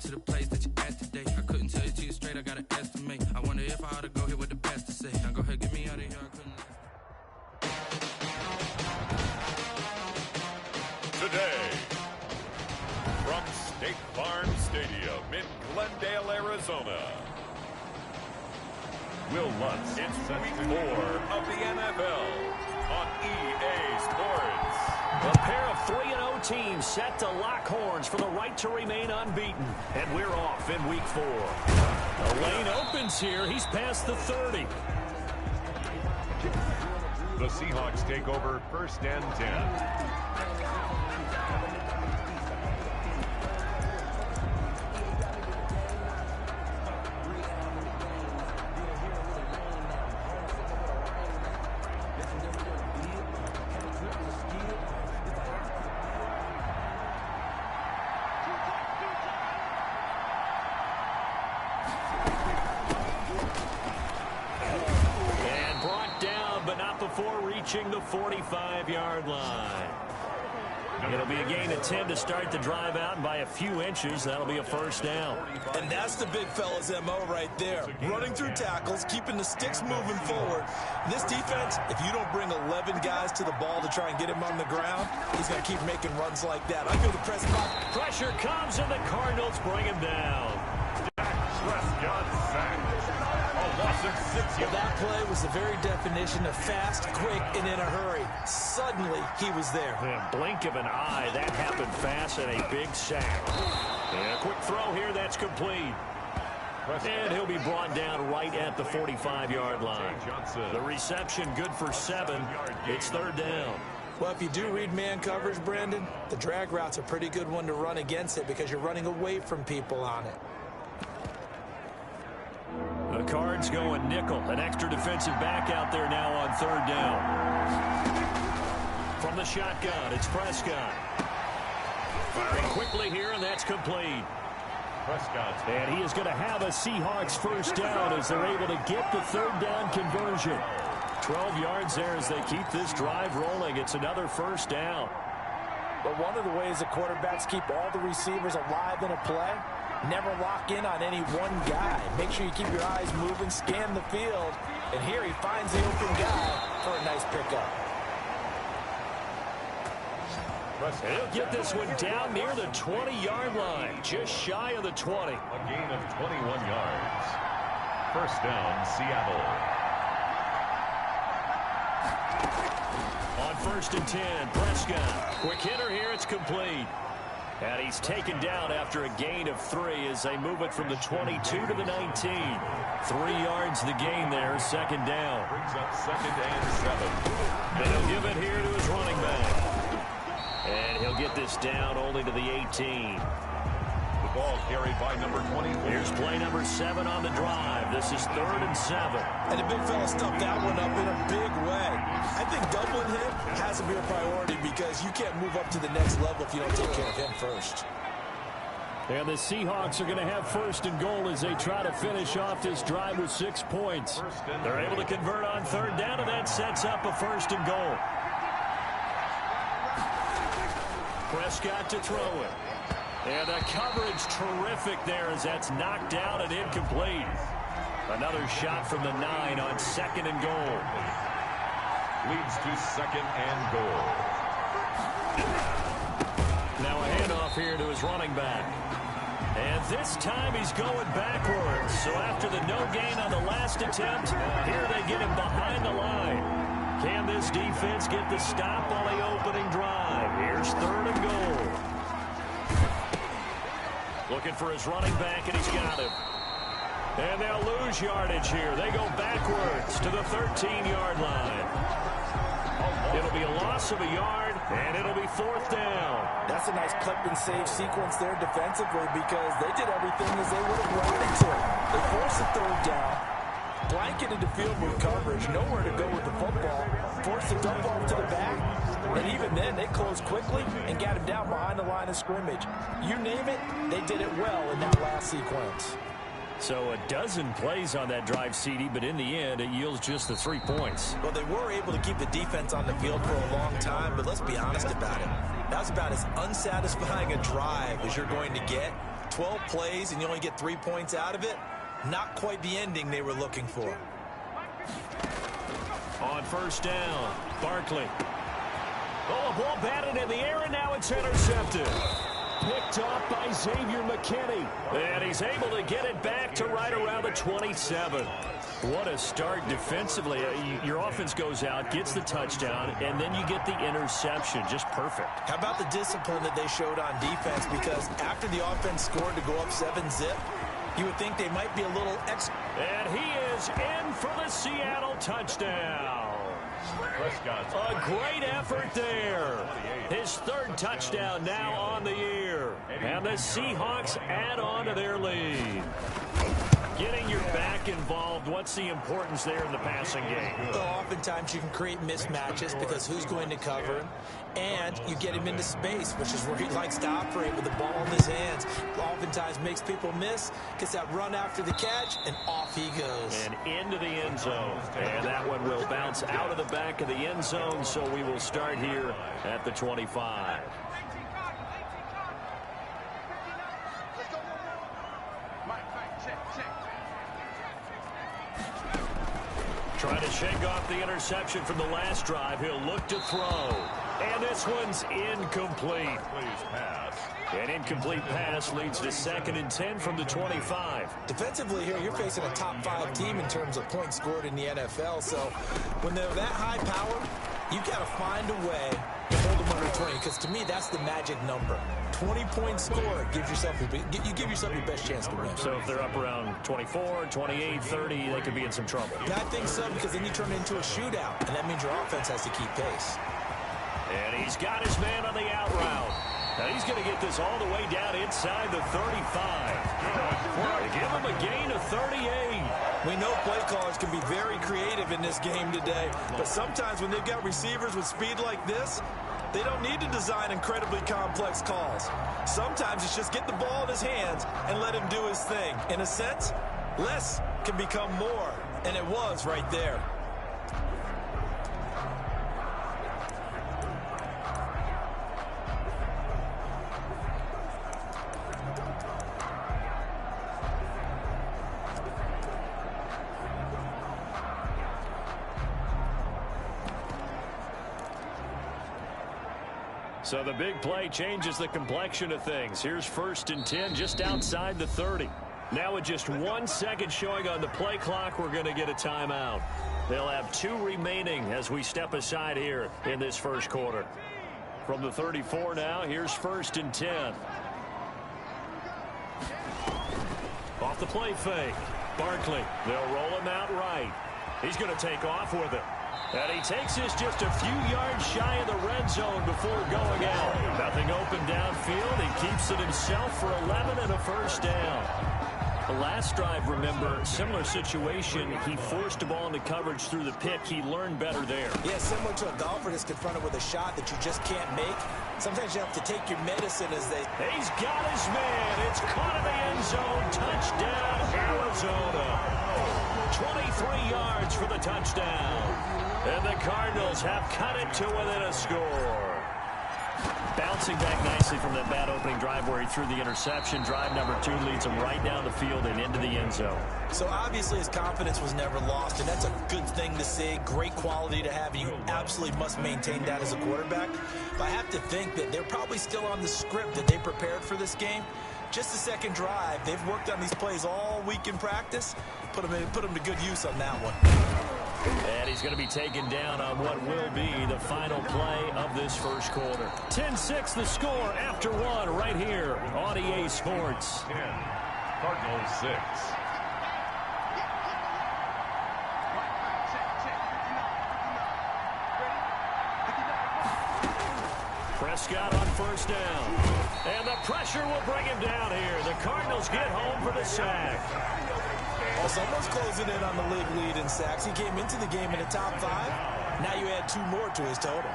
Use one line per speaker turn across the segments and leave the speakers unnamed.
to the place that you at today. I couldn't tell you to you straight, I gotta estimate. I wonder if I ought to go here with the best to say. Now go ahead, get me out of here, I couldn't.
Today, from State Farm Stadium in Glendale, Arizona, Will Lutz. It's week 4 of the NFL on EA Sports.
A pair of 3-0 teams set to lock horns for the right to remain unbeaten. And we're off in week 4. The lane opens here. He's past the 30.
The Seahawks take over 1st and 10.
Before reaching the 45-yard line. It'll be a gain of 10 to start the drive out, and by a few inches, that'll be a 1st down.
And that's the big fella's MO right there. Running through tackles, keeping the sticks moving forward. This defense, if you don't bring 11 guys to the ball to try and get him on the ground, he's going to keep making runs like that. I go to press back.
Pressure comes, and the Cardinals bring him down.
Prescott sacked. A loss of 6 yards.
Well, that play was the very definition of fast, quick, and in a hurry. Suddenly, he was there.
In a blink of an eye, that happened fast, and a big sack. And a quick throw here, that's complete. And he'll be brought down right at the 45-yard line. The reception good for 7. It's 3rd down.
Well, if you do read man coverage, Brandon, the drag route's a pretty good one to run against it because you're running away from people on it.
The Cards going nickel. An extra defensive back out there now on 3rd down. From the shotgun, it's Prescott. Firing quickly here, and that's complete.
Prescott.
And he is going to have a Seahawks 1st down as they're able to get the 3rd down conversion. 12 yards there as they keep this drive rolling. It's another 1st down.
But one of the ways the quarterbacks keep all the receivers alive in a play, never lock in on any one guy. Make sure you keep your eyes moving, scan the field. And here he finds the open guy for a nice pickup.
He'll get this one down near the 20-yard line, just shy of the 20.
A gain of 21 yards. 1st down, Seattle.
On 1st and 10, Prescott. Quick hitter here, it's complete. And he's taken down after a gain of 3 as they move it from the 22 to the 19. 3 yards the gain there, 2nd down.
Brings up 2nd and 7.
And he'll give it here to his running back. And he'll get this down only to the 18.
The ball carried by number 24.
Here's play number 7 on the drive. This is 3rd and 7.
And the big fella stuffed that one up in a big way. I think doubling him has to be a priority because you can't move up to the next level if you don't take care of him first.
And the Seahawks are going to have 1st and goal as they try to finish off this drive with 6 points. They're able to convert on 3rd down, and that sets up a 1st and goal. Prescott to throw it. And the coverage terrific there as that's knocked down and incomplete. Another shot from the 9 on 2nd and goal.
Leads to 2nd and goal.
Now a handoff here to his running back. And this time he's going backwards. So after the no gain on the last attempt, here they get him behind the line. Can this defense get the stop on the opening drive? Here's 3rd and goal. Looking for his running back, and he's got him. And they'll lose yardage here. They go backwards to the 13-yard line. It'll be a loss of a yard, and it'll be 4th down.
That's a nice clip and save sequence there defensively because they did everything as they would have wanted to. They forced the 3rd down, blanketed the field move coverage, nowhere to go with the football, forced the dump off to the back, and even then they closed quickly and got him down behind the line of scrimmage. You name it, they did it well in that last sequence.
So a dozen plays on that drive, CD, but in the end, it yields just the 3 points.
Well, they were able to keep the defense on the field for a long time, but let's be honest about it. That was about as unsatisfying a drive as you're going to get. 12 plays and you only get 3 points out of it, not quite the ending they were looking for.
On first down, Barkley. Oh, a ball batted in the air, and now it's intercepted. Picked off by Xavier McKinney. And he's able to get it back to right around the 27. What a start defensively. Your offense goes out, gets the touchdown, and then you get the interception. Just perfect. How
about the discipline that they showed on defense? Because after the offense scored to go up 7-zip, you would think they might be a little extra.
And he is in for the Seattle touchdown. A great effort there. His third touchdown now on the year. And the Seahawks add on to their lead. Getting your back involved, what's the importance there in the passing game?
Well, oftentimes you can create mismatches because who's going to cover him? And you get him into space, which is where he likes to operate with the ball in his hands. Oftentimes makes people miss, gets that run after the catch, and off he goes.
And into the end zone. And that one will bounce out of the back of the end zone, so we will start here at the 25. Trying to shake off the interception from the last drive. He'll look to throw. And this one's incomplete.
Please pass.
An incomplete pass leads to 2nd and 10 from the 25.
Defensively here, you're facing a top 5 team in terms of points scored in the NFL. So when they're that high power, you got to find a way to hold them under 20. Because to me, that's the magic number. 20-point score gives yourself you give yourself your best chance to win.
So if they're up around 24, 28, 30, they could be in some trouble.
Yeah, I think so, because then you turn it into a shootout, and that means your offense has to keep pace.
And he's got his man on the out route. Now he's going to get this all the way down inside the 35. To give him a gain of 38.
We know play callers can be very creative in this game today, but sometimes when they've got receivers with speed like this, they don't need to design incredibly complex calls. Sometimes it's just get the ball in his hands and let him do his thing. In a sense, less can become more, and it was right there.
So the big play changes the complexion of things. Here's 1st and 10 just outside the 30. Now with just 1 second showing on the play clock, we're going to get a timeout. They'll have 2 remaining as we step aside here in this first quarter. From the 34 now, here's 1st and 10. Off the play fake. Barkley, they'll roll him out right. He's going to take off with it. And he takes this just a few yards shy of the red zone before going out. Nothing open downfield. He keeps it himself for 11 and a first down. The last drive, remember, similar situation. He forced a ball into coverage through the pick. He learned better there.
Yeah, similar to a golfer that's confronted with a shot that you just can't make. Sometimes you have to take your medicine as they...
He's got his man. It's caught in the end zone. Touchdown, Arizona. 23 yards for the touchdown. And the Cardinals have cut it to within a score. Bouncing back nicely from that bad opening drive where he threw the interception. Drive number 2 leads him right down the field and into the end zone.
So obviously his confidence was never lost, and that's a good thing to see. Great quality to have, and you absolutely must maintain that as a quarterback. But I have to think that they're probably still on the script that they prepared for this game. Just the second drive. They've worked on these plays all week in practice. Put them to good use on that one.
And he's going to be taken down on what will be the final play of this first quarter. 10-6 the score after 1 right here on EA Sports.
10, Cardinals 6.
Prescott on first down. And the pressure will bring him down here. The Cardinals get home for the sack.
Well, someone's closing in on the league lead in sacks. He came into the game in the top 5. Now you add 2 more to his total.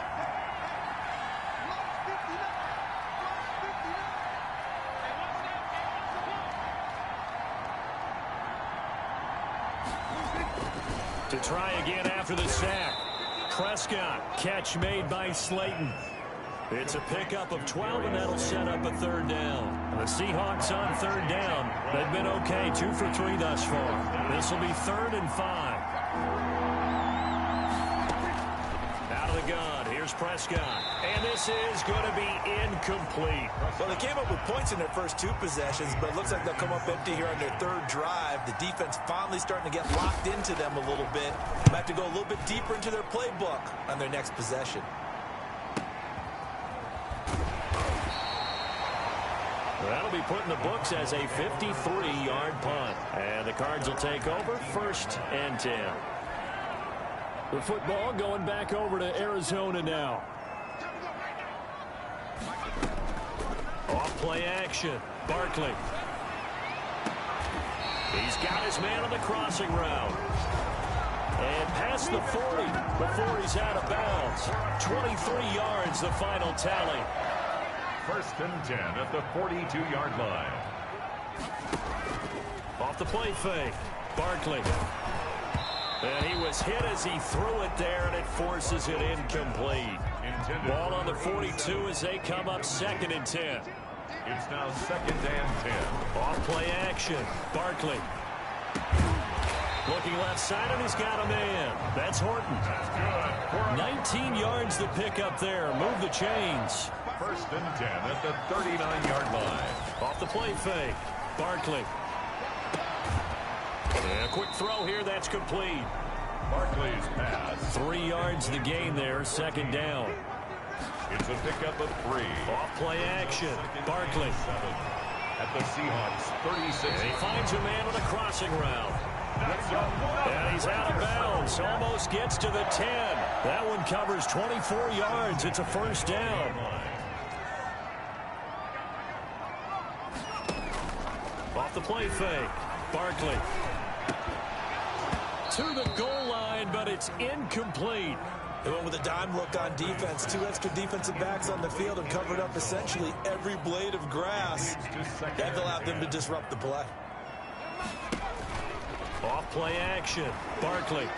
To try again after the sack. Prescott, catch made by Slayton. It's a pickup of 12, and that'll set up a third down. The Seahawks on third down. They've been okay, 2 for 3 thus far. This will be 3rd and 5. Out of the gun, here's Prescott. And this is going to be incomplete.
Well, they came up with points in their first 2 possessions, but it looks like they'll come up empty here on their 3rd drive. The defense finally starting to get locked into them a little bit. They'll have to go a little bit deeper into their playbook on their next possession.
That'll be put in the books as a 53-yard punt. And the Cards will take over, 1st and 10. The football going back over to Arizona now. Off play action. Barkley. He's got his man on the crossing route. And past the 40 before he's out of bounds. 23 yards, the final tally.
1st and 10 at the 42-yard line.
Off the play fake. Barkley. And he was hit as he threw it there, and it forces it incomplete. Ball on the 42 as they come up 2nd and 10.
It's now 2nd and 10.
Off play action. Barkley. Looking left side, and he's got a man. That's Horton.
That's good.
19 yards to pick up there. Move the chains.
1st and 10 at the 39-yard line.
Off the play fake. Barkley. And a quick throw here. That's complete.
Barkley's pass.
3 yards the gain there. 2nd down.
It's a pickup of 3.
Off play action. Barkley.
7 at the Seahawks 36.
And he finds a man on a crossing route. And he's out of bounds. Almost gets to the 10. That one covers 24 yards. It's a 1st down. Off the play fake. Barkley. To the goal line, but it's incomplete.
They went with a dime look on defense. 2 extra defensive backs on the field and covered up essentially every blade of grass. That allowed them to disrupt the play.
Off play action. Barkley.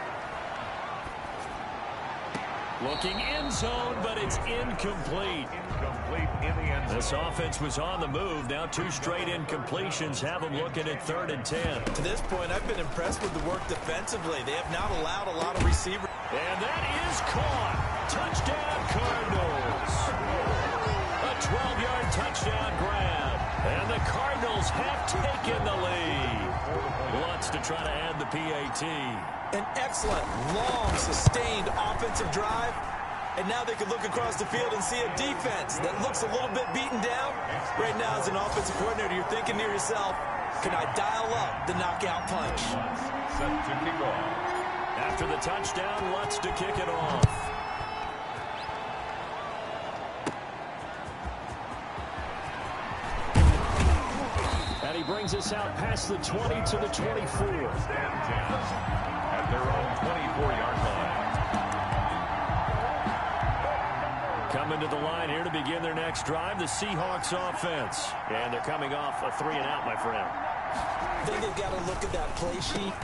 Looking end zone, but it's incomplete.
Incomplete in the end zone.
This offense was on the move. Now 2 straight incompletions have them looking at 3rd and 10.
To this point, I've been impressed with the work defensively. They have not allowed a lot of receivers.
And that is caught. Touchdown, Cardinals. A 12-yard touchdown grab. And the Cardinals have taken the lead. Wants to try to add the PAT.
An excellent, long, sustained offensive drive. And now they can look across the field and see a defense that looks a little bit beaten down. Right now, as an offensive coordinator, you're thinking to yourself, can I dial up the knockout punch?
Set to kick off.
After the touchdown, Lutz to kick it off. And he brings us out past the 20 to the 24.
At their own 24-yard line.
Coming to the line here to begin their next drive, the Seahawks offense. And they're coming off a 3-and-out, my friend.
I think they've got to look at that play sheet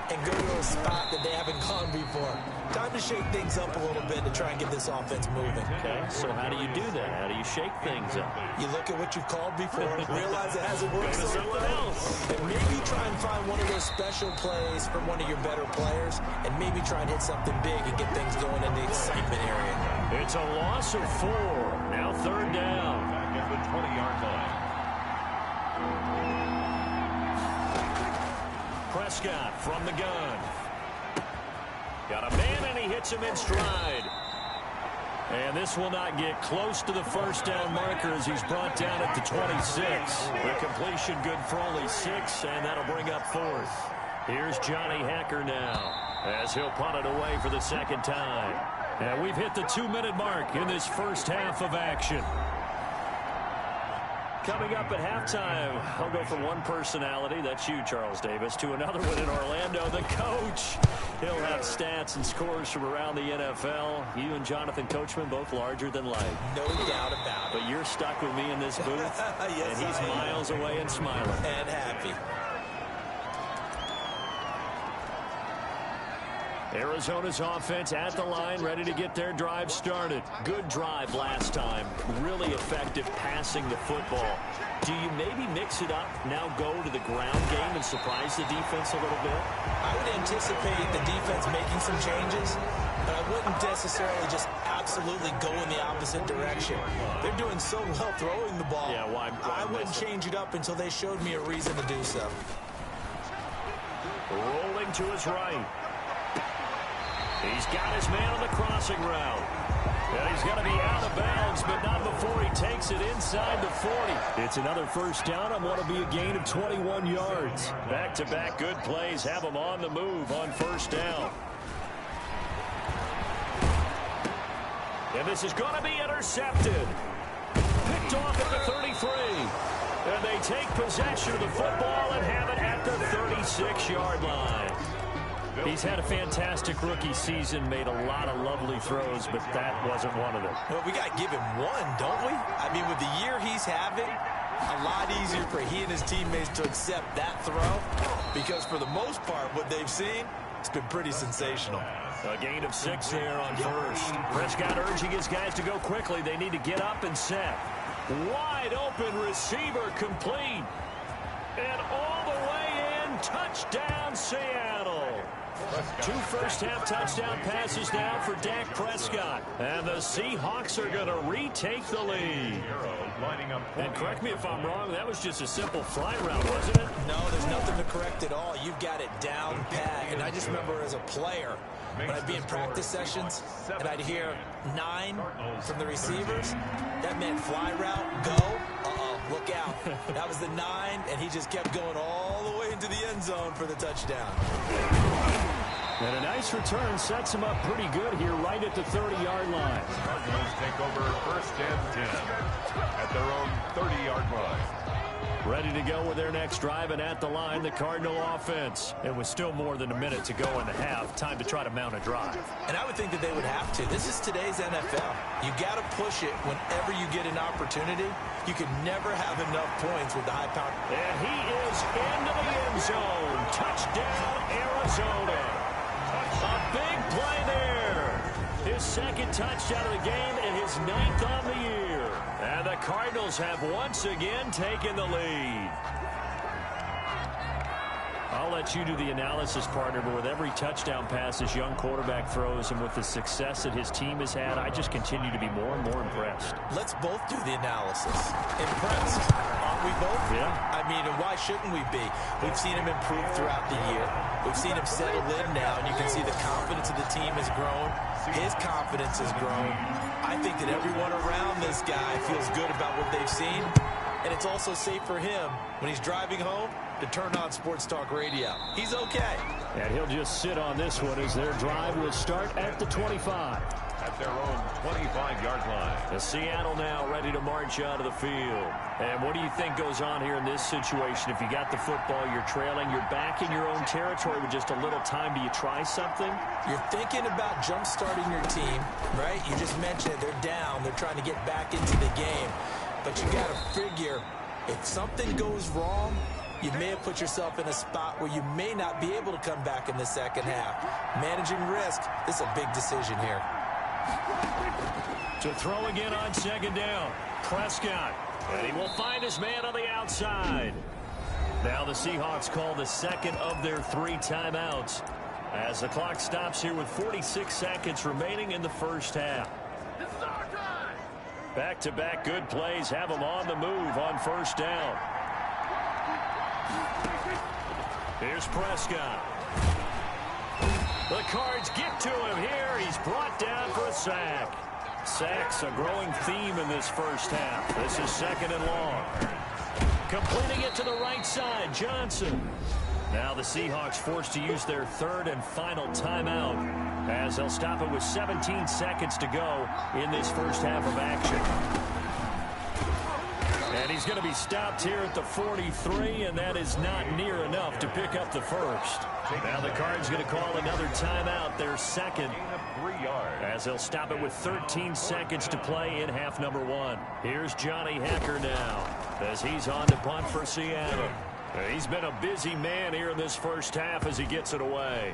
and go to a spot that they haven't gone before. Time to shake things up a little bit to try and get this offense moving.
Okay, so how do you do that? How do you shake things up?
You look at what you've called before, realize it hasn't worked
Go to
so
someone
well,
else.
and maybe try and find one of those special plays from one of your better players, and maybe try and hit something big and get things going in the excitement area.
It's a loss of 4. Now 3rd down.
Back at the 20-yard line.
Prescott from the gun. Got a man, and he hits him in stride. And this will not get close to the 1st down marker as he's brought down at the 26. The completion good for only 6, and that'll bring up 4th. Here's Johnny Hacker now as he'll punt it away for the 2nd time. And we've hit the 2-minute mark in this first half of action. Coming up at halftime, I'll go from one personality, that's you, Charles Davis, to another one in Orlando, the coach. He'll have stats and scores from around the NFL. You and Jonathan Coachman, both larger than life.
No doubt about it.
But you're stuck with me in this booth,
Yes,
and he's miles away and smiling.
And happy.
Arizona's offense at the line, ready to get their drive started. Good drive last time. Really effective passing the football. Do you maybe mix it up, now go to the ground game and surprise the defense a little bit?
I would anticipate the defense making some changes, but I wouldn't necessarily just absolutely go in the opposite direction. They're doing so well throwing the ball.
Yeah, why
I wouldn't change it up until they showed me a reason to do so.
Rolling to his right. He's got his man on the crossing route. And he's going to be out of bounds, but not before he takes it inside the 40. It's another first down on what will be a gain of 21 yards. Back-to-back good plays have him on the move on first down. And this is going to be intercepted. Picked off at the 33. And they take possession of the football and have it at the 36-yard line. He's had a fantastic rookie season, made a lot of lovely throws, but that wasn't one of them.
Well, we got to give him one, don't we? I mean, with the year he's having, a lot easier for he and his teammates to accept that throw, because for the most part, what they've seen, it's been pretty sensational.
A gain of 6 there on first. Prescott urging his guys to go quickly. They need to get up and set. Wide open receiver complete. And all the way in, touchdown Seattle. 2 first-half touchdown passes now for Dak Prescott. And the Seahawks are going to retake the lead. And correct me if I'm wrong, that was just a simple fly route, wasn't it?
No, there's nothing to correct at all. You've got it down pat. And I just remember as a player, when I'd be in practice sessions and I'd hear 9 from the receivers, that meant fly route, go. Look out. That was the 9, and he just kept going all the way into the end zone for the touchdown.
And a nice return sets him up pretty good here right at the 30-yard line.
Cardinals take over first and 10 at their own 30-yard line.
Ready to go with their next drive, and at the line, the Cardinal offense. And with still more than a minute to go in the half, time to try to mount a drive.
And I would think that they would have to. This is today's NFL. You got to push it whenever you get an opportunity. You can never have enough points with the high power.
And he is into the end zone. Touchdown, Arizona. A big play there. His second touchdown of the game and his 9th on the year. And the Cardinals have once again taken the lead. I'll let you do the analysis, partner, but with every touchdown pass this young quarterback throws and with the success that his team has had, I just continue to be more and more impressed.
Let's both do the analysis. Impressed, aren't we both?
Yeah.
I mean, and why shouldn't we be? We've seen him improve throughout the year. We've seen him settle in now, and you can see the confidence of the team has grown. His confidence has grown. I think that everyone around this guy feels good about what they've seen, and it's also safe for him when he's driving home to turn on Sports Talk Radio. He's okay.
And he'll just sit on this one as their drive will start at the 25.
At their own 25-yard line.
The Seattle now ready to march out of the field. And what do you think goes on here in this situation? If you got the football, you're trailing, you're back in your own territory with just a little time. Do you try something?
You're thinking about jump-starting your team, right? You just mentioned it. They're down. They're trying to get back into the game. But you got to figure, if something goes wrong, you may have put yourself in a spot where you may not be able to come back in the second half. Managing risk, this is a big decision here.
To throw again on second down. Prescott. And he will find his man on the outside. Now the Seahawks call the second of their 3 timeouts as the clock stops here with 46 seconds remaining in the first half. Back-to-back good plays have them on the move on first down. Here's Prescott. The Cards get to him here. He's brought down for a sack. Sacks a growing theme in this first half. This is second and long. Completing it to the right side, Johnson. Now the Seahawks forced to use their 3rd and final timeout as they'll stop it with 17 seconds to go in this first half of action. And he's going to be stopped here at the 43, and that is not near enough to pick up the first. Now the Cards going to call another timeout, their second, as they'll stop it with 13 seconds to play in half number 1. Here's Johnny Hekker now as he's on to punt for Seattle. He's been a busy man here in this first half as he gets it away.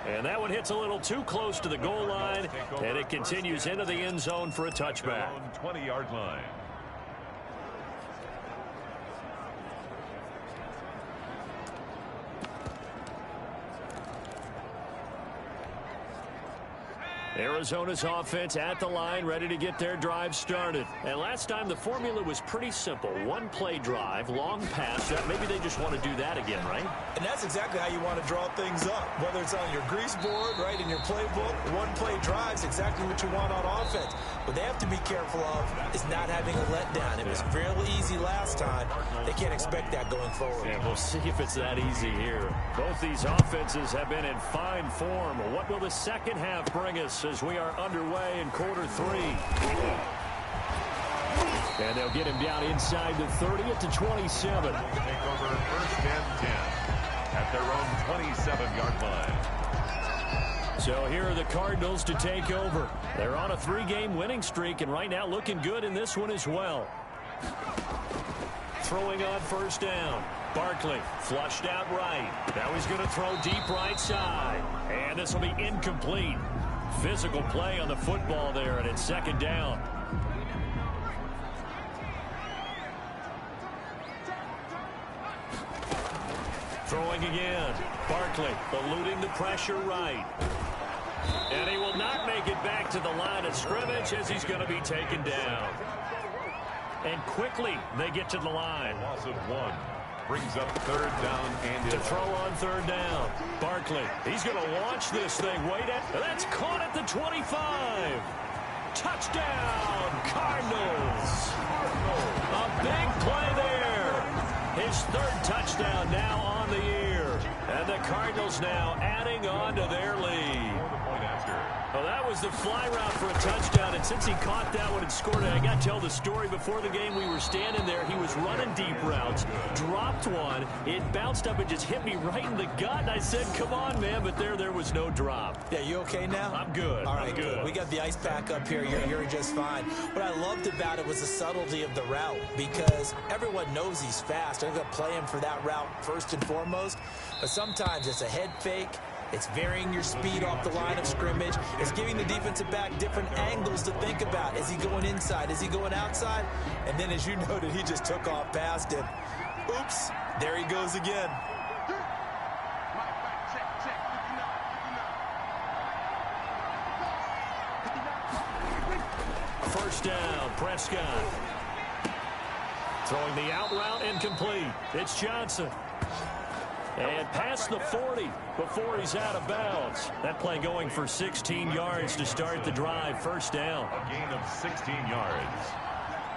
And that one hits a little too close to the goal line, and it continues into the end zone for a touchback.
20-yard line.
Arizona's offense at the line, ready to get their drive started. And last time, the formula was pretty simple. One-play drive, long pass. Maybe they just want to do that again, right?
And that's exactly how you want to draw things up. Whether it's on your grease board, right, in your playbook, one-play drives, exactly what you want on offense. What they have to be careful of is not having a letdown. It was fairly easy last time. They can't expect that going forward.
Yeah, we'll see if it's that easy here. Both these offenses have been in fine form. What will the second half bring us as we are underway in quarter 3? And they'll get him down inside the 30 at the 27.
Take over 1st and 10 at their own 27-yard line.
So here are the Cardinals to take over. They're on a 3-game winning streak, and right now looking good in this one as well. Throwing on 1st down. Barkley flushed out right. Now he's going to throw deep right side. And this will be incomplete. Physical play on the football there, and it's 2nd down. Throwing again. Barkley eluding the pressure right. And he will not make it back to the line of scrimmage as he's going to be taken down. And quickly they get to the line.
Loss of 1. Brings up 3rd down and
to throw on 3rd down. Barkley, he's going to launch this thing. Wait at, that's caught at the 25. Touchdown, Cardinals. A big play there. His 3rd touchdown now on the year. And the Cardinals now adding on to their lead. Well, that was the fly route for a touchdown, and since he caught that one and scored it, I got to tell the story. Before the game, we were standing there. He was running deep routes, dropped one. It bounced up and just hit me right in the gut, and I said, come on, man, but there was no drop.
Yeah, you okay now?
I'm good.
All right,
I'm good.
We got the ice pack up here. You're just fine. What I loved about it was the subtlety of the route, because everyone knows he's fast. They're going to play him for that route first and foremost, but sometimes it's a head fake. It's varying your speed off the line of scrimmage. It's giving the defensive back different angles to think about. Is he going inside? Is he going outside? And then, as you noted, he just took off past him. Oops, there he goes again.
First down, Prescott. Throwing the out route, incomplete. It's Johnson. And past the 40 before he's out of bounds. That play going for 16 yards to start the drive. First down.
A gain of 16 yards.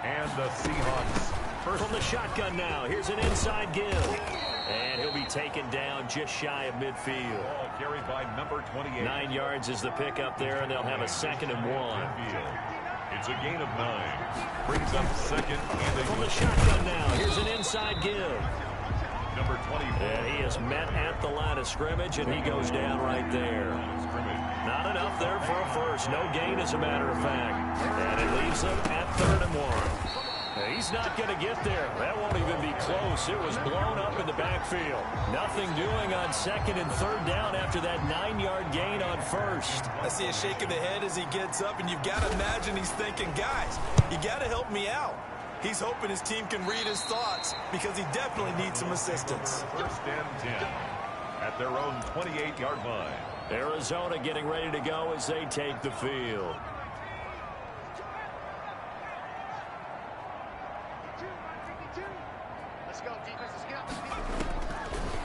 And the Seahawks.
First from the shotgun now. Here's an inside give. And he'll be taken down just shy of midfield.
Ball carried by number 28.
9 yards is the pickup there, and they'll have a 2nd and 1.
It's a gain of 9. Brings up 2nd and
From the shotgun now. Here's an inside give.
Number 24.
And he is met at the line of scrimmage, and he goes down right there. Not enough there for a first. No gain, as a matter of fact. And it leaves them at 3rd and 1. He's not going to get there. That won't even be close. It was blown up in the backfield. Nothing doing on 2nd and 3rd down after that 9-yard gain on 1st.
I see a shake of the head as he gets up, and you've got to imagine he's thinking, guys, you got to help me out. He's hoping his team can read his thoughts because he definitely needs some assistance.
1st and 10 at their own 28-yard line.
Arizona getting ready to go as they take the field.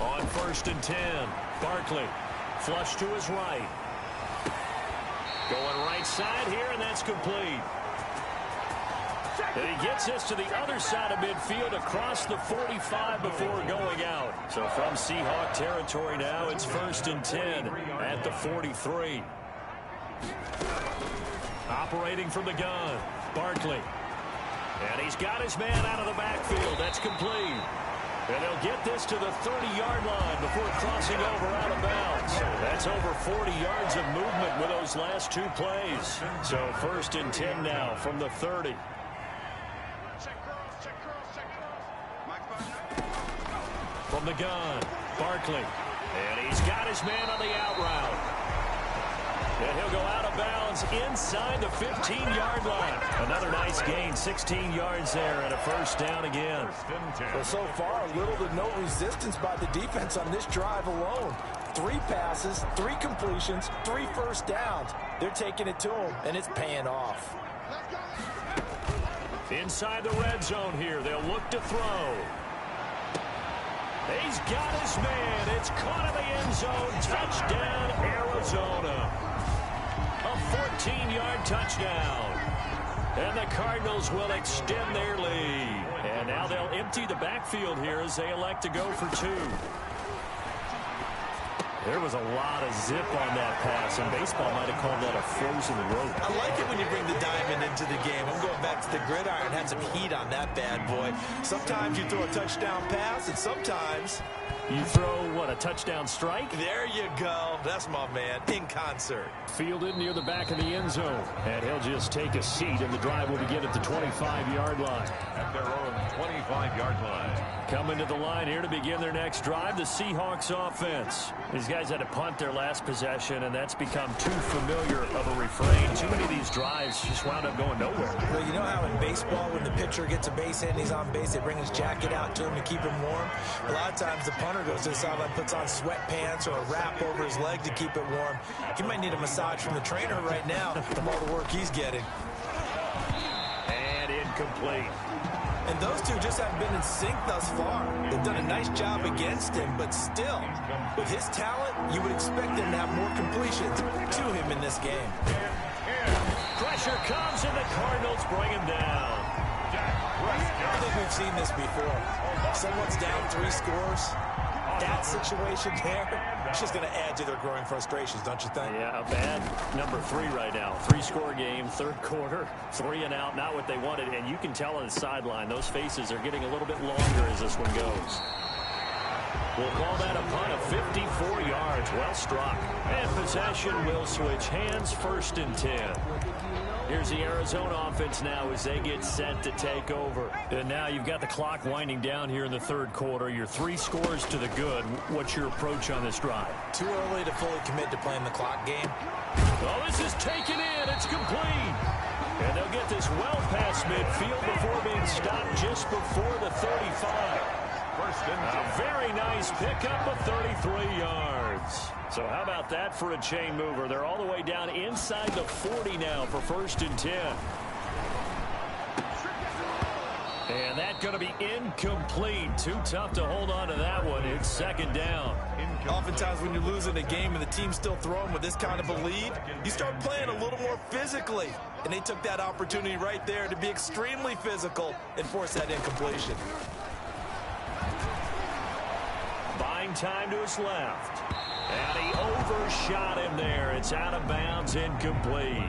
On 1st and 10, Barkley flush to his right. Going right side here, and that's complete. And he gets us to the other side of midfield across the 45 before going out. So from Seahawk territory now, it's 1st and 10 at the 43. Operating from the gun, Barkley. And he's got his man out of the backfield. That's complete. And they'll get this to the 30-yard line before crossing over out of bounds. That's over 40 yards of movement with those last 2 plays. So 1st and 10 now from the 30. From the gun, Barkley. And he's got his man on the out route. And he'll go out of bounds inside the 15-yard line. Another nice gain, 16 yards there, and a first down again.
Well, so far, little to no resistance by the defense on this drive alone. 3 passes, 3 completions, 3 first downs. They're taking it to him, and it's paying off.
Inside the red zone here, they'll look to throw. He's got his man. It's caught in the end zone. Touchdown, Arizona. A 14-yard touchdown. And the Cardinals will extend their lead. And now they'll empty the backfield here as they elect to go for 2. There was a lot of zip on that pass, and baseball might have called that a frozen rope.
I like it when you bring the diamond into the game. I'm going back to the gridiron. Had some heat on that bad boy. Sometimes you throw a touchdown pass, and sometimes
you throw, what, a touchdown strike?
There you go. That's my man, in concert.
Fielded near the back of the end zone. And he'll just take a seat, and the drive will begin at the 25-yard line.
At their own 25-yard line.
Coming to the line here to begin their next drive, the Seahawks offense. These guys had to punt their last possession, and that's become too familiar of a refrain. Too many of these drives just wound up going nowhere.
Well, you know how in baseball, when the pitcher gets a base hit and he's on base, they bring his jacket out to him to keep him warm? A lot of times the punter goes to the sideline, puts on sweatpants or a wrap over his leg to keep it warm. He might need a massage from the trainer right now from all the work he's getting.
And incomplete.
And those two just haven't been in sync thus far. They've done a nice job against him, but still, with his talent, you would expect him to have more completions to him in this game.
Pressure comes, and the Cardinals bring him down.
I think we've seen this before. Someone's down 3 scores. That situation there, it's just going to add to their growing frustrations, don't you think?
Yeah, a bad number 3 right now. 3-score game, third quarter, 3 and out, not what they wanted. And you can tell on the sideline, those faces are getting a little bit longer as this one goes. We'll call that a punt of 54 yards. Well struck. And possession will switch hands, 1st and 10. Here's the Arizona offense now as they get set to take over. And now you've got the clock winding down here in the third quarter. Your 3 scores to the good. What's your approach on this drive?
Too early to fully commit to playing the clock game.
Oh, this is taken in. It's complete. And they'll get this well past midfield before being stopped just before the 35. A very nice pickup of 33 yards. So how about that for a chain mover? They're all the way down inside the 40 now for 1st and 10. And that's going to be incomplete. Too tough to hold on to that one. It's 2nd down.
Oftentimes when you're losing a game and the team's still throwing with this kind of a lead, you start playing a little more physically. And they took that opportunity right there to be extremely physical and force that incompletion.
Buying time to his left. And he overshot him there. It's out of bounds, incomplete.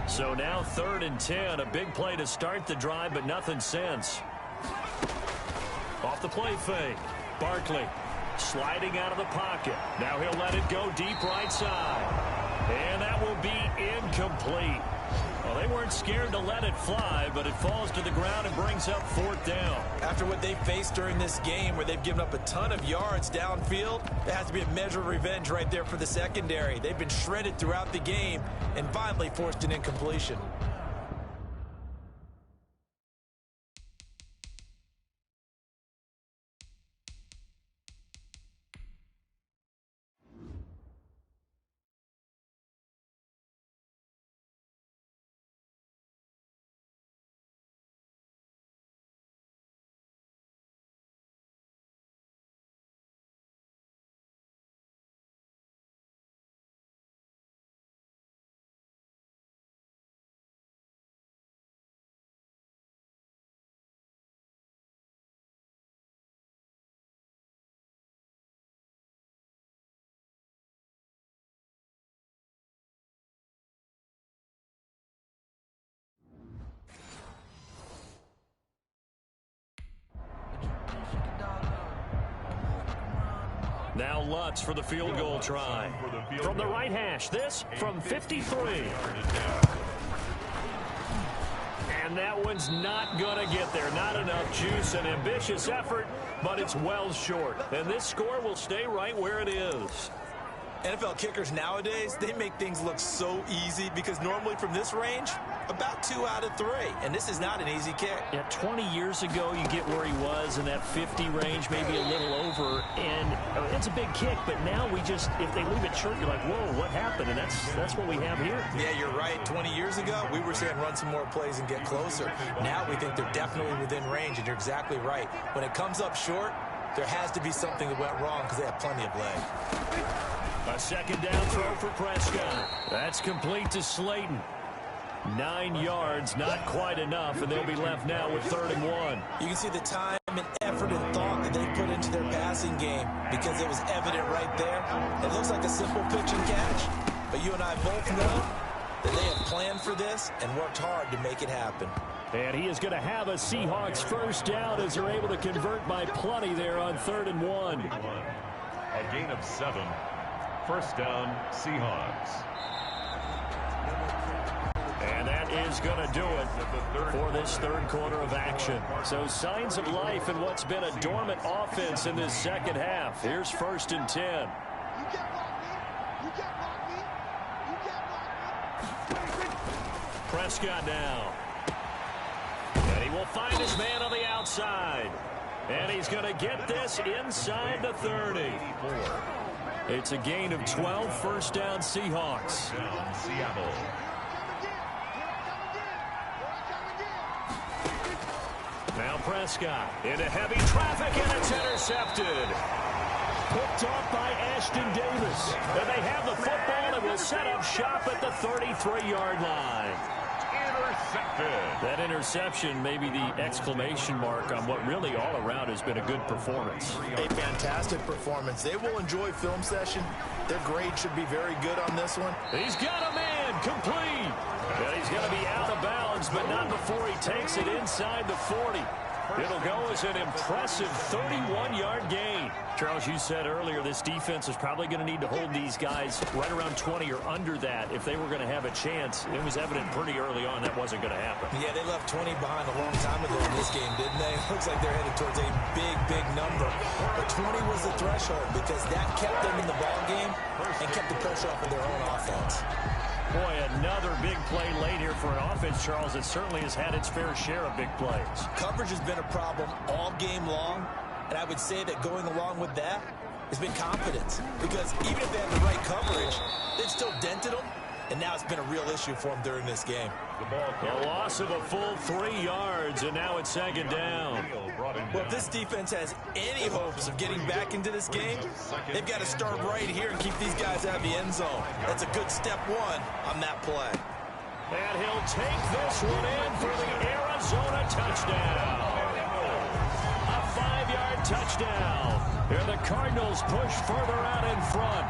So now 3rd and 10. A big play to start the drive, but nothing since. Off the play fake. Barkley sliding out of the pocket. Now he'll let it go deep right side. And that will be incomplete. Well, they weren't scared to let it fly, but it falls to the ground and brings up 4th down.
After what they faced during this game where they've given up a ton of yards downfield, there has to be a measure of revenge right there for the secondary. They've been shredded throughout the game and finally forced an incompletion.
Now Lutz for the field goal try. From the right hash, this from 53. And that one's not going to get there. Not enough juice. An ambitious effort, but it's well short. And this score will stay right where it is.
NFL kickers nowadays, they make things look so easy because normally from this range, about 2 out of 3. And this is not an easy kick.
Yeah, 20 years ago, you get where he was in that 50 range, maybe a little over. And it's a big kick, but now we just, if they leave it short, you're like, whoa, what happened? And that's what we have here.
Yeah, you're right. 20 years ago, we were saying run some more plays and get closer. Now we think they're definitely within range, and you're exactly right. When it comes up short, there has to be something that went wrong because they have plenty of leg.
A second down throw for Prescott. That's complete to Slayton. 9 yards, not quite enough, and they'll be left now with 3rd and 1.
You can see the time and effort and thought that they put into their passing game because it was evident right there. It looks like a simple pitch and catch, but you and I both know that they have planned for this and worked hard to make it happen.
And he is going to have a Seahawks first down as they're able to convert by plenty there on 3rd and 1.
A gain of 7. First down, Seahawks.
And that is going to do it for this 3rd quarter of action. So signs of life in what's been a dormant offense in this second half. Here's 1st and 10. Prescott now. And he will find his man on the outside. And he's going to get this inside the 30. It's a gain of 12, first down Seahawks.
Down Seattle.
Now Prescott into heavy traffic, and it's intercepted. Picked off by Ashton Davis. And they have the football and will set up shop at the 33-yard line.
Intercepted.
That interception may be the exclamation mark on what really all around has been a good performance.
A fantastic performance. They will enjoy film session. Their grade should be very good on this one.
He's got a man complete. And he's going to be out of bounds, but not before he takes it inside the 40. It'll go as an impressive 31-yard gain. Charles, you said earlier this defense is probably going to need to hold these guys right around 20 or under that if they were going to have a chance. It was evident pretty early on that wasn't going to happen.
Yeah, they left 20 behind a long time ago in this game, didn't they? Looks like they're headed towards a big, big number. But 20 was the threshold because that kept them in the ball game and kept the pressure off of their own offense.
Boy, another big play late here for an offense, Charles, that certainly has had its fair share of big plays.
Coverage has been a problem all game long, and I would say that going along with that has been confidence. Because even if they had the right coverage, they've still dented them, and now it's been a real issue for them during this game.
A loss of a full 3 yards, and now it's second down.
Well, if this defense has any hopes of getting back into this game, they've got to start right here and keep these guys out of the end zone. That's a good step one on that play.
And he'll take this one in for the Arizona touchdown. A 5-yard touchdown. Here the Cardinals push further out in front.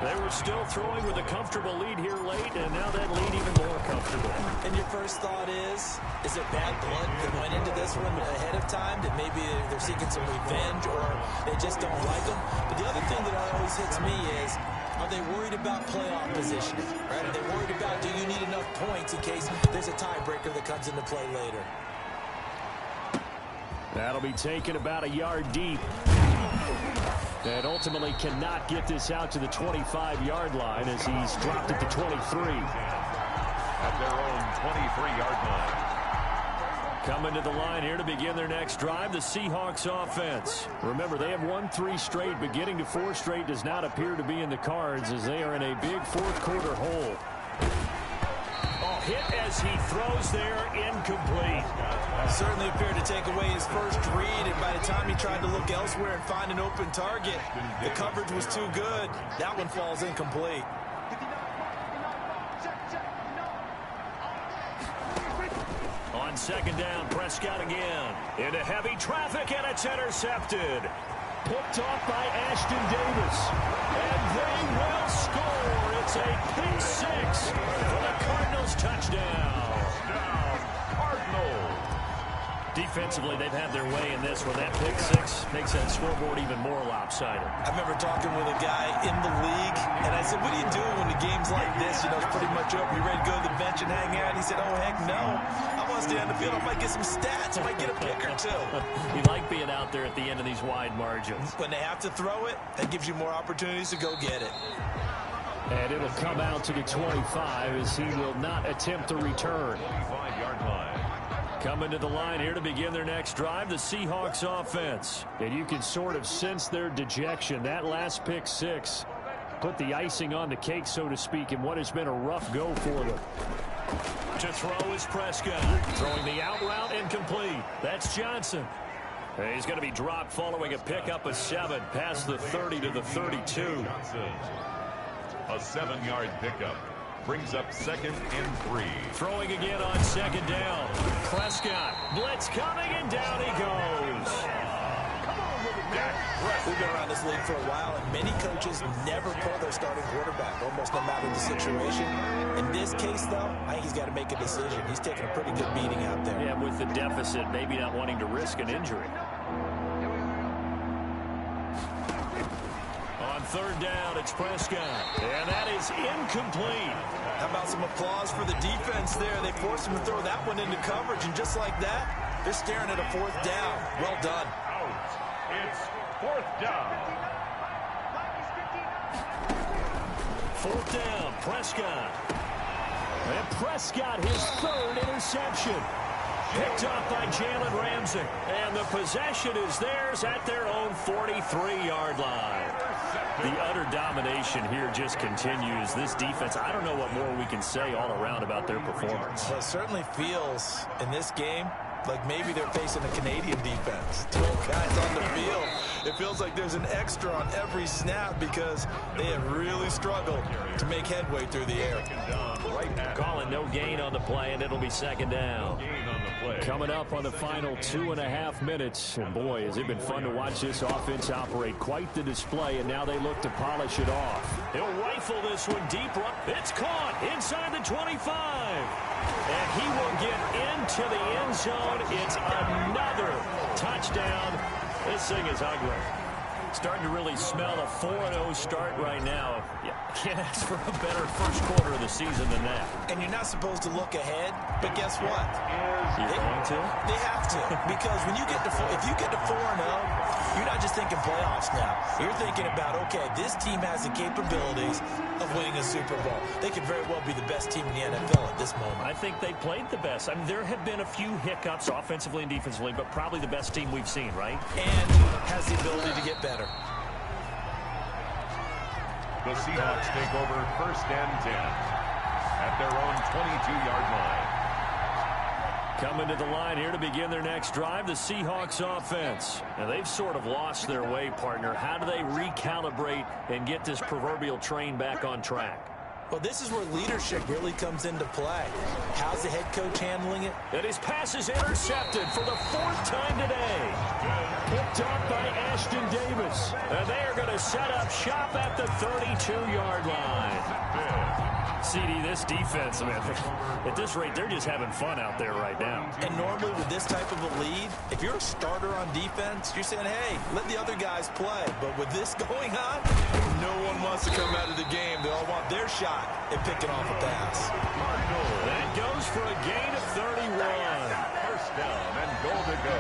They were still throwing with a comfortable lead here late, and now that lead even more comfortable.
And your first thought is there bad blood that went into this one ahead of time, that maybe they're seeking some revenge or they just don't like them? But the other thing that always hits me is, are they worried about playoff positioning? Right? Are they worried about, do you need enough points in case there's a tiebreaker that comes into play later?
That'll be taken about a yard deep. And ultimately cannot get this out to the 25-yard line as he's dropped at the 23.
At their own 23-yard line.
Coming to the line here to begin their next drive, the Seahawks offense. Remember, they have won 3 straight, but getting to 4 straight does not appear to be in the cards as they are in a big fourth-quarter hole. Hit as he throws there, incomplete.
Certainly appeared to take away his first read, and by the time he tried to look elsewhere and find an open target, the coverage was too good. That one falls incomplete.
On second down, Prescott again. Into heavy traffic, and it's intercepted. Picked off by Ashton Davis. And they will score. It's a pick 6 for the Cardinals touchdown.
Cardinals.
Defensively, they've had their way in this one. That pick 6 makes that scoreboard even more lopsided.
I remember talking with a guy in the league, and I said, what do you do when the game's like this? You know, it's pretty much over. You ready to go to the bench and hang out? And he said, oh, heck no. I want to stay on the field, I might get some stats. I might get a pick or two.
You like being out there at the end of these wide margins.
When they have to throw it, that gives you more opportunities to go get it.
And it'll come out to the 25 as he will not attempt to return.
25-yard line.
Coming to the line here to begin their next drive, the Seahawks offense. And you can sort of sense their dejection. That last pick six put the icing on the cake, so to speak, in what has been a rough go for them. To throw is Prescott. Throwing the out route incomplete. That's Johnson. And he's going to be dropped following a pickup of 7 past the 30 to the 32.
Johnson. A 7-yard pickup. Brings up 2nd and 3.
Throwing again on 2nd down. Prescott. Blitz coming, and down he goes.
We've been around this league for a while, and many coaches never pull their starting quarterback, almost no matter the situation. In this case, though, I think he's got to make a decision. He's taking a pretty good beating out there.
Yeah, with the deficit, maybe not wanting to risk an injury. On 3rd down, it's Prescott. And that is incomplete.
How about some applause for the defense there? They forced him to throw that one into coverage, and just like that, they're staring at a 4th down. Well done.
It's 4th down.
4th down, Prescott. And Prescott, his 3rd interception. Picked off by Jalen Ramsey. And the possession is theirs at their own 43-yard line. The utter domination here just continues. This defense, I don't know what more we can say all around about their performance.
Well, it certainly feels in this game like maybe they're facing a Canadian defense. 12 guys on the field. It feels like there's an extra on every snap because they have really struggled to make headway through the air.
Calling no gain on the play, and it'll be 2nd down. Coming up on the final 2.5 minutes. And boy, has it been fun to watch this offense operate. Quite the display, and now they look to polish it off. He'll rifle this one deep. It's caught inside the 25. And he will get into the end zone. It's another touchdown. This thing is ugly. Starting to really smell a 4-0 start right now. Yeah, can't ask for a better first quarter of the season than that.
And you're not supposed to look ahead, but guess what?
You're going to?
They have to, because when you get to if you get to 4-0, you're not just thinking playoffs now. You're thinking about, okay, this team has the capabilities of winning a Super Bowl. They could very well be the best team in the NFL at this moment.
I think they played the best. I mean, there have been a few hiccups offensively and defensively, but probably the best team we've seen, right?
And has the ability to get better.
The Seahawks take over 1st and 10 at their own 22-yard line.
Coming to the line here to begin their next drive, the Seahawks offense. Now, they've sort of lost their way, partner. How do they recalibrate and get this proverbial train back on track?
Well, this is where leadership really comes into play. How's the head coach handling it?
And his pass is intercepted for the 4th time today. Picked off by Ashton Davis. And they are going to set up shop at the 32-yard line. CD, this defense, man, at this rate, they're just having fun out there right now.
And normally with this type of a lead, if you're a starter on defense, you're saying, hey, let the other guys play. But with this going on, no one wants to come out of the game. They all want their shot at picking off a pass.
That goes for a gain of 31.
1st down and goal to go.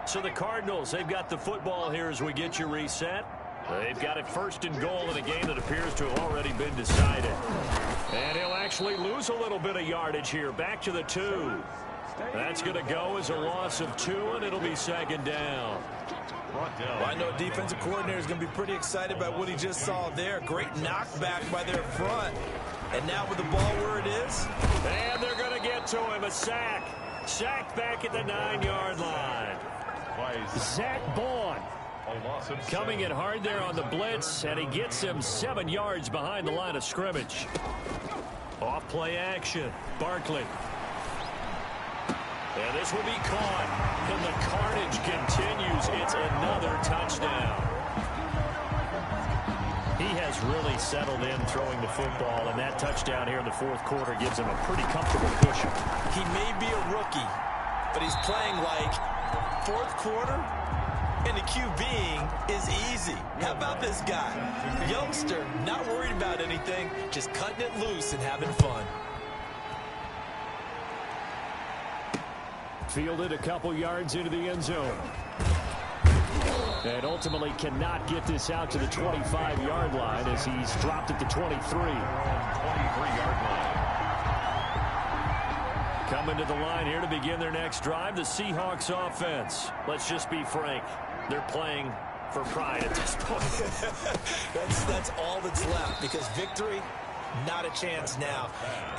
So the Cardinals, they've got the football here as we get you reset. They've got it 1st and goal in a game that appears to have already been decided. And he'll actually lose a little bit of yardage here. Back to the 2. That's going to go as a loss of 2, and it'll be 2nd down.
Well, I know a defensive coordinator is going to be pretty excited by what he just saw there. Great knockback by their front. And now with the ball where it is.
And they're going to get to him. A sack. Sacked back at the 9-yard line. Zach Bond coming in hard there on the blitz, and he gets him 7 yards behind the line of scrimmage. Off play action. Barkley. And this will be caught. And the carnage continues. It's another touchdown. He has really settled in throwing the football, and that touchdown here in the 4th quarter gives him a pretty comfortable cushion.
He may be a rookie, but he's playing like Fourth quarter, and the QBing is easy. How about this guy? Youngster, not worried about anything, just cutting it loose and having fun.
Fielded a couple yards into the end zone. And ultimately cannot get this out to the 25-yard line as he's dropped at the 23.
23-yard line.
Coming to the line here to begin their next drive, the Seahawks offense. Let's just be frank. They're playing for pride at this point.
That's all that's left, because victory, not a chance now.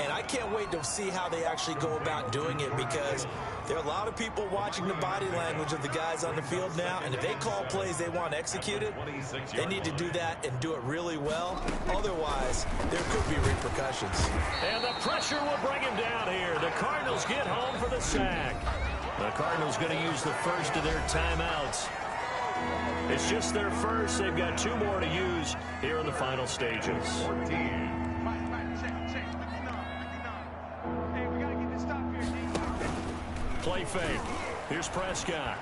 And I can't wait to see how they actually go about doing it, because there are a lot of people watching the body language of the guys on the field now, and if they call plays they want executed, they need to do that and do it really well. Otherwise, there could be repercussions.
And the pressure will bring him down here. The Cardinals get home for the sack. The Cardinals going to use the first of their timeouts. It's just their first. They've got 2 more to use here in the final stages.
14.
Play fake. Here's Prescott.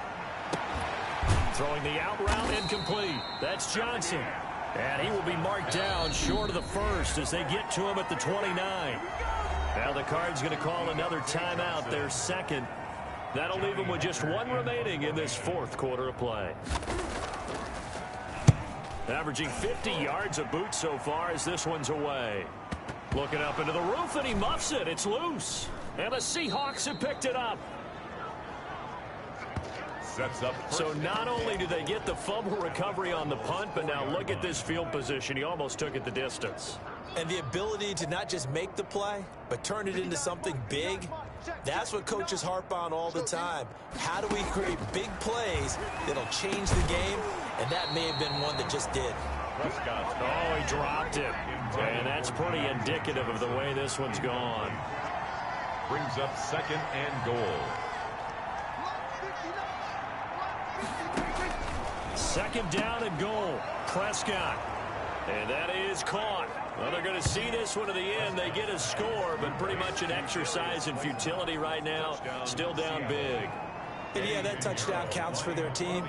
Throwing the out route, incomplete. That's Johnson. And he will be marked down short of the first as they get to him at the 29. Now the Cards going to call another timeout, their second. That'll leave them with just 1 remaining in this fourth quarter of play. Averaging 50 yards a boot so far as this one's away. Looking up into the roof, and he muffs it. It's loose. And the Seahawks have picked it up.
Sets up.
So not only do they get the fumble recovery on the punt, but now look at this field position. He almost took it the distance.
And the ability to not just make the play, but turn it into something big, that's what coaches harp on all the time. How do we create big plays that'll change the game? And that may have been one that just did.
Prescott.
Oh, he dropped it. And that's pretty indicative of the way this one's gone.
Brings up 2nd and goal.
2nd down and goal. Prescott. And that is caught. Well, they're going to see this one to the end. They get a score, but pretty much an exercise in futility right now. Still down big.
And yeah, that touchdown counts for their team,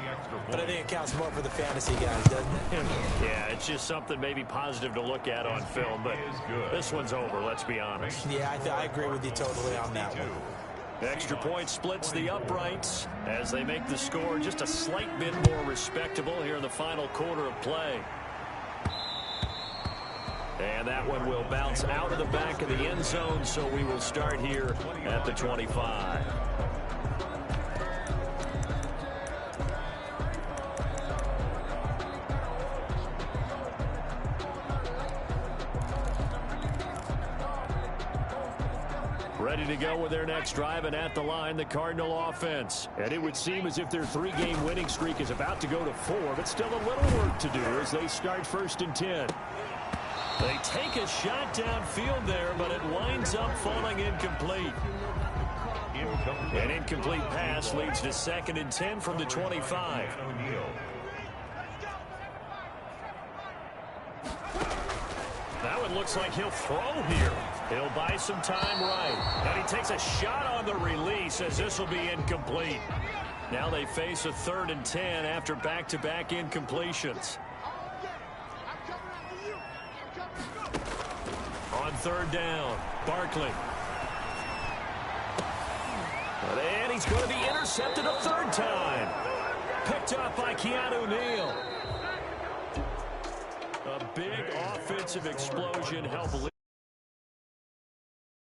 but I think it counts more for the fantasy guys, doesn't it?
Yeah, it's just something maybe positive to look at on film, but this one's over, let's be honest.
Yeah, I agree with you totally on that one.
Extra point splits the uprights as they make the score just a slight bit more respectable here in the final quarter of play. And that one will bounce out of the back of the end zone, so we will start here at the 25. Ready to go with their next drive, and at the line, the Cardinal offense. And it would seem as if their 3-game winning streak is about to go to 4, but still a little work to do as they start 1st and 10. They take a shot downfield there, but it winds up falling incomplete. An incomplete pass leads to 2nd and 10 from the 25. That one looks like he'll throw here. He'll buy some time right. And he takes a shot on the release as this will be incomplete. Now they face a 3rd and 10 after back-to-back incompletions. On 3rd down, Barkley. And he's going to be intercepted a 3rd time. Picked up by Keanu Neal. A big offensive explosion helped.